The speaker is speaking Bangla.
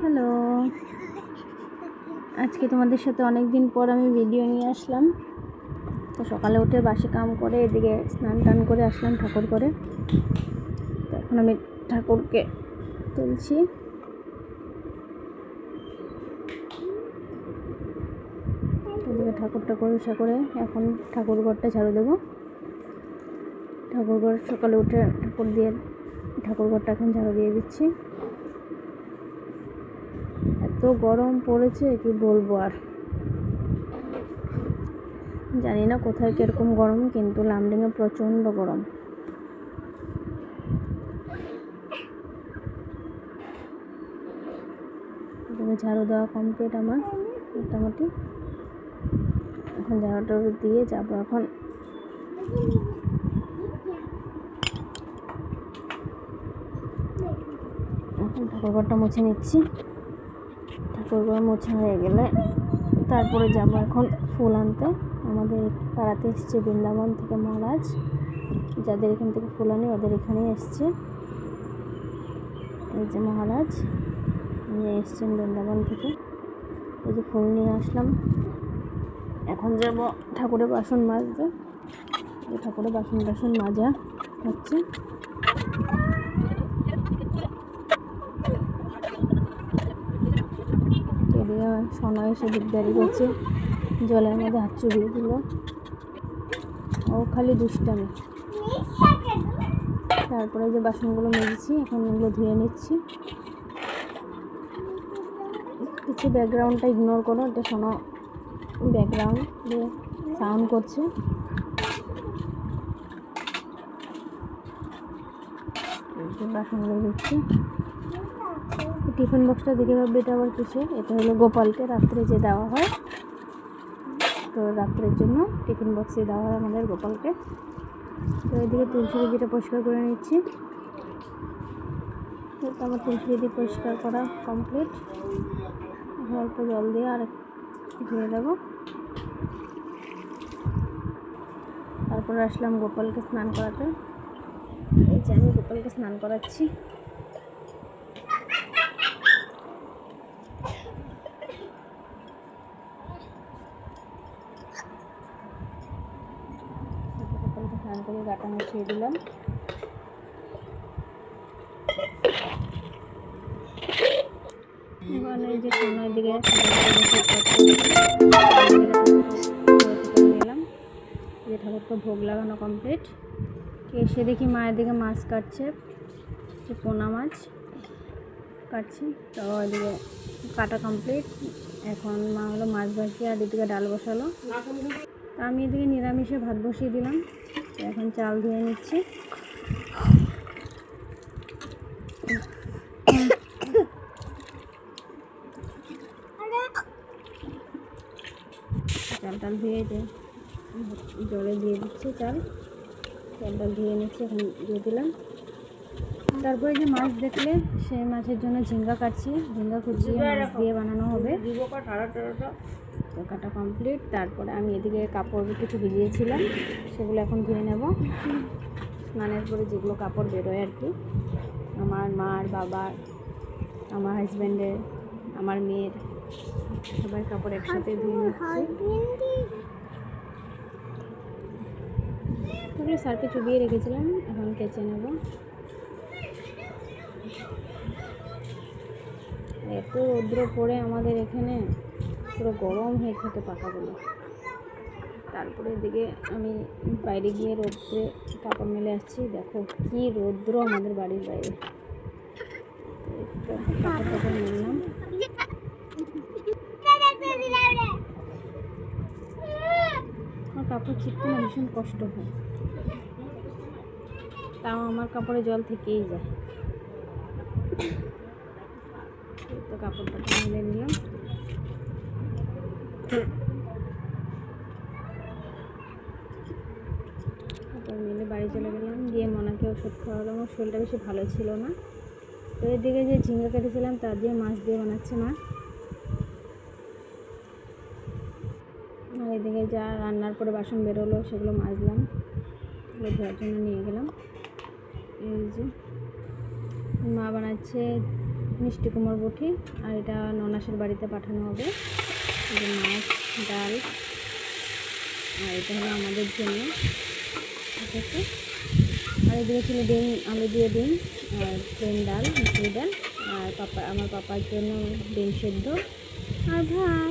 হ্যালো, আজকে তোমাদের সাথে অনেক দিন পর আমি ভিডিও নিয়ে আসলাম। তো সকালে উঠে বাসি কাম করে এদিকে স্নান টান করে আসলাম ঠাকুর করে। তো এখন আমি ঠাকুরকে তুলছি। এদিকে ঠাকুরটা পরিষ্কার করে এখন ঠাকুর ঘরটা ঝাড়ু দেবো। ঠাকুর ঘর সকালে উঠে ঠাকুর ঘরটা এখন ঝাড়ু দিয়ে দিচ্ছি। এত গরম পড়েছে কি বলবো, আর জানি না কোথায় কীরকম গরম, কিন্তু লামডিংয়ে প্রচণ্ড গরম। ঝাড়ু দেওয়া কমপ্লিট আমার মোটামুটি। এখন ঝাড়ুটা দিয়ে যাবো এখন ঠাকুরঘরটা মুছে নিচ্ছি। ঠাকুরঘর মোছা হয়ে গেলে তারপরে যাবো এখন ফুল আনতে। আমাদের পাড়াতে এসছে বৃন্দাবন থেকে মহারাজ, যাদের এখান থেকে ফুল আনি ওদের এখানেই এসছে। এই যে মহারাজ নিয়ে এসছেন বৃন্দাবন থেকে, এই যে ফুল নিয়ে আসলাম। এখন যাব ঠাকুরের বাসন মাজতে। ঠাকুরের বাসন মাজা হচ্ছে। সোনা এসে দিকদারি করছে, জলের মধ্যে হাত চুবিয়ে দিল। ও খালি দুষ্টামি। তারপরে যে বাসনগুলো মেজেছি এখন এগুলো ধুয়ে নিচ্ছি। কিছু ব্যাকগ্রাউন্ডটা ইগনোর করো, এটা শোনো ব্যাকগ্রাউন্ড দিয়ে সাউন্ড করছে। বাসনগুলো দিচ্ছি। টিফিন বক্সটা দেখে ভাববে এটা আবার কিসের। এটা হলো গোপালকে রাত্রে যে দেওয়া হয়, তো রাত্রের জন্য টিফিন বক্সে দেওয়া হয় আমাদের গোপালকে। তো এদিকে তুলসী দিদিটা পরিষ্কার করে নিচ্ছি। তো আমার তুলসী দিদি পরিষ্কার করা কমপ্লিট। অল্প জল দিয়ে আর ধুয়ে দেবো। তারপরে আসলাম গোপালকে স্নান করাতে। এই যে আমি গোপালকে স্নান করাচ্ছি। গোপালকে স্নান করে গাটা মুছিয়ে দিলাম। এবার এই যে সোনার দিকে গেলাম। যে ঠাকুরকে ভোগ লাগানো কমপ্লিট। এসে দেখি মায়ের দিকে মাছ কাটছে, পোনা মাছ কাটছে। তো ওইদিকে কাটা কমপ্লিট। এখন মা হলো মাছ ভাজিয়ে আর এদিকে ডাল বসালো। তো আমি এদিকে নিরামিষে ভাত বসিয়ে দিলাম। এখন চাল ধুয়ে নিচ্ছি। চালটা ধুয়ে জলে দিয়ে দিচ্ছি। চালটা ধুয়ে নিচ্ছি, এখন দিয়ে দিলাম। তারপরে যে মাছ দেখলে সেই মাছের জন্য ঝিঙ্গা কাটছি। ঝিঙ্গা কুচিয়ে মাছ দিয়ে বানানো হবে। তো কাটা কমপ্লিট। তারপরে আমি এদিকে কাপড় কিছু ভিজিয়েছিলাম, সেগুলো এখন ধুয়ে নেব। স্নানের পরে যেগুলো কাপড় বেরোয় আর কি, আমার মার, বাবার, আমার হাজব্যান্ডের, আমার মেয়ের, সবাই কাপড় একসাথে ধুয়ে নিচ্ছি। তারপরে সার্ফে চুবিয়ে রেখেছিলাম, এখন কেচে নেব। এত রৌদ্র পড়ে আমাদের এখানে, পুরো গরম হয়ে থাকে পাকাগুলো। তারপরে এদিকে আমি বাইরে গিয়ে রৌদ্রে কাপড় মেলে আসছি। দেখো কি রৌদ্র আমাদের বাড়ির বাইরে। কাপড় নিলাম। আমার কাপড় ছিটতে না ভীষণ কষ্ট হয়, তাও আমার কাপড়ে জল থেকেই যায়। তো কাপড়টা মেলে নিলাম। তারপর মিলে বাড়ি চলে গেলাম, গিয়ে মনাকে ওষুধ খাওয়ালাম। আমার শরীরটা বেশি ভালো ছিল না। তো এদিকে যে ঝিঙ্গা কেটেছিলাম তার দিয়ে মাছ দিয়ে বানাচ্ছে মা। আর এদিকে যা রান্নার পরে বাসন বেরোলো সেগুলো মাজলাম, এগুলো ধোয়ার জন্য নিয়ে গেলাম। এই যে মা বানাচ্ছে মিষ্টি কুমড়ো বটি, আর এটা ননাসের বাড়িতে পাঠানো হবে। এটা মাছ, ডাল, আর এটা হলো আমাদের জন্য। ঠিক আছে, আর এদিকে ছিল ডিম, আলু দিয়ে ডিম, আর প্লেন ডাল, মুসুরি ডাল, আর আমার পাপার জন্য ডিম সেদ্ধ আর ভাত।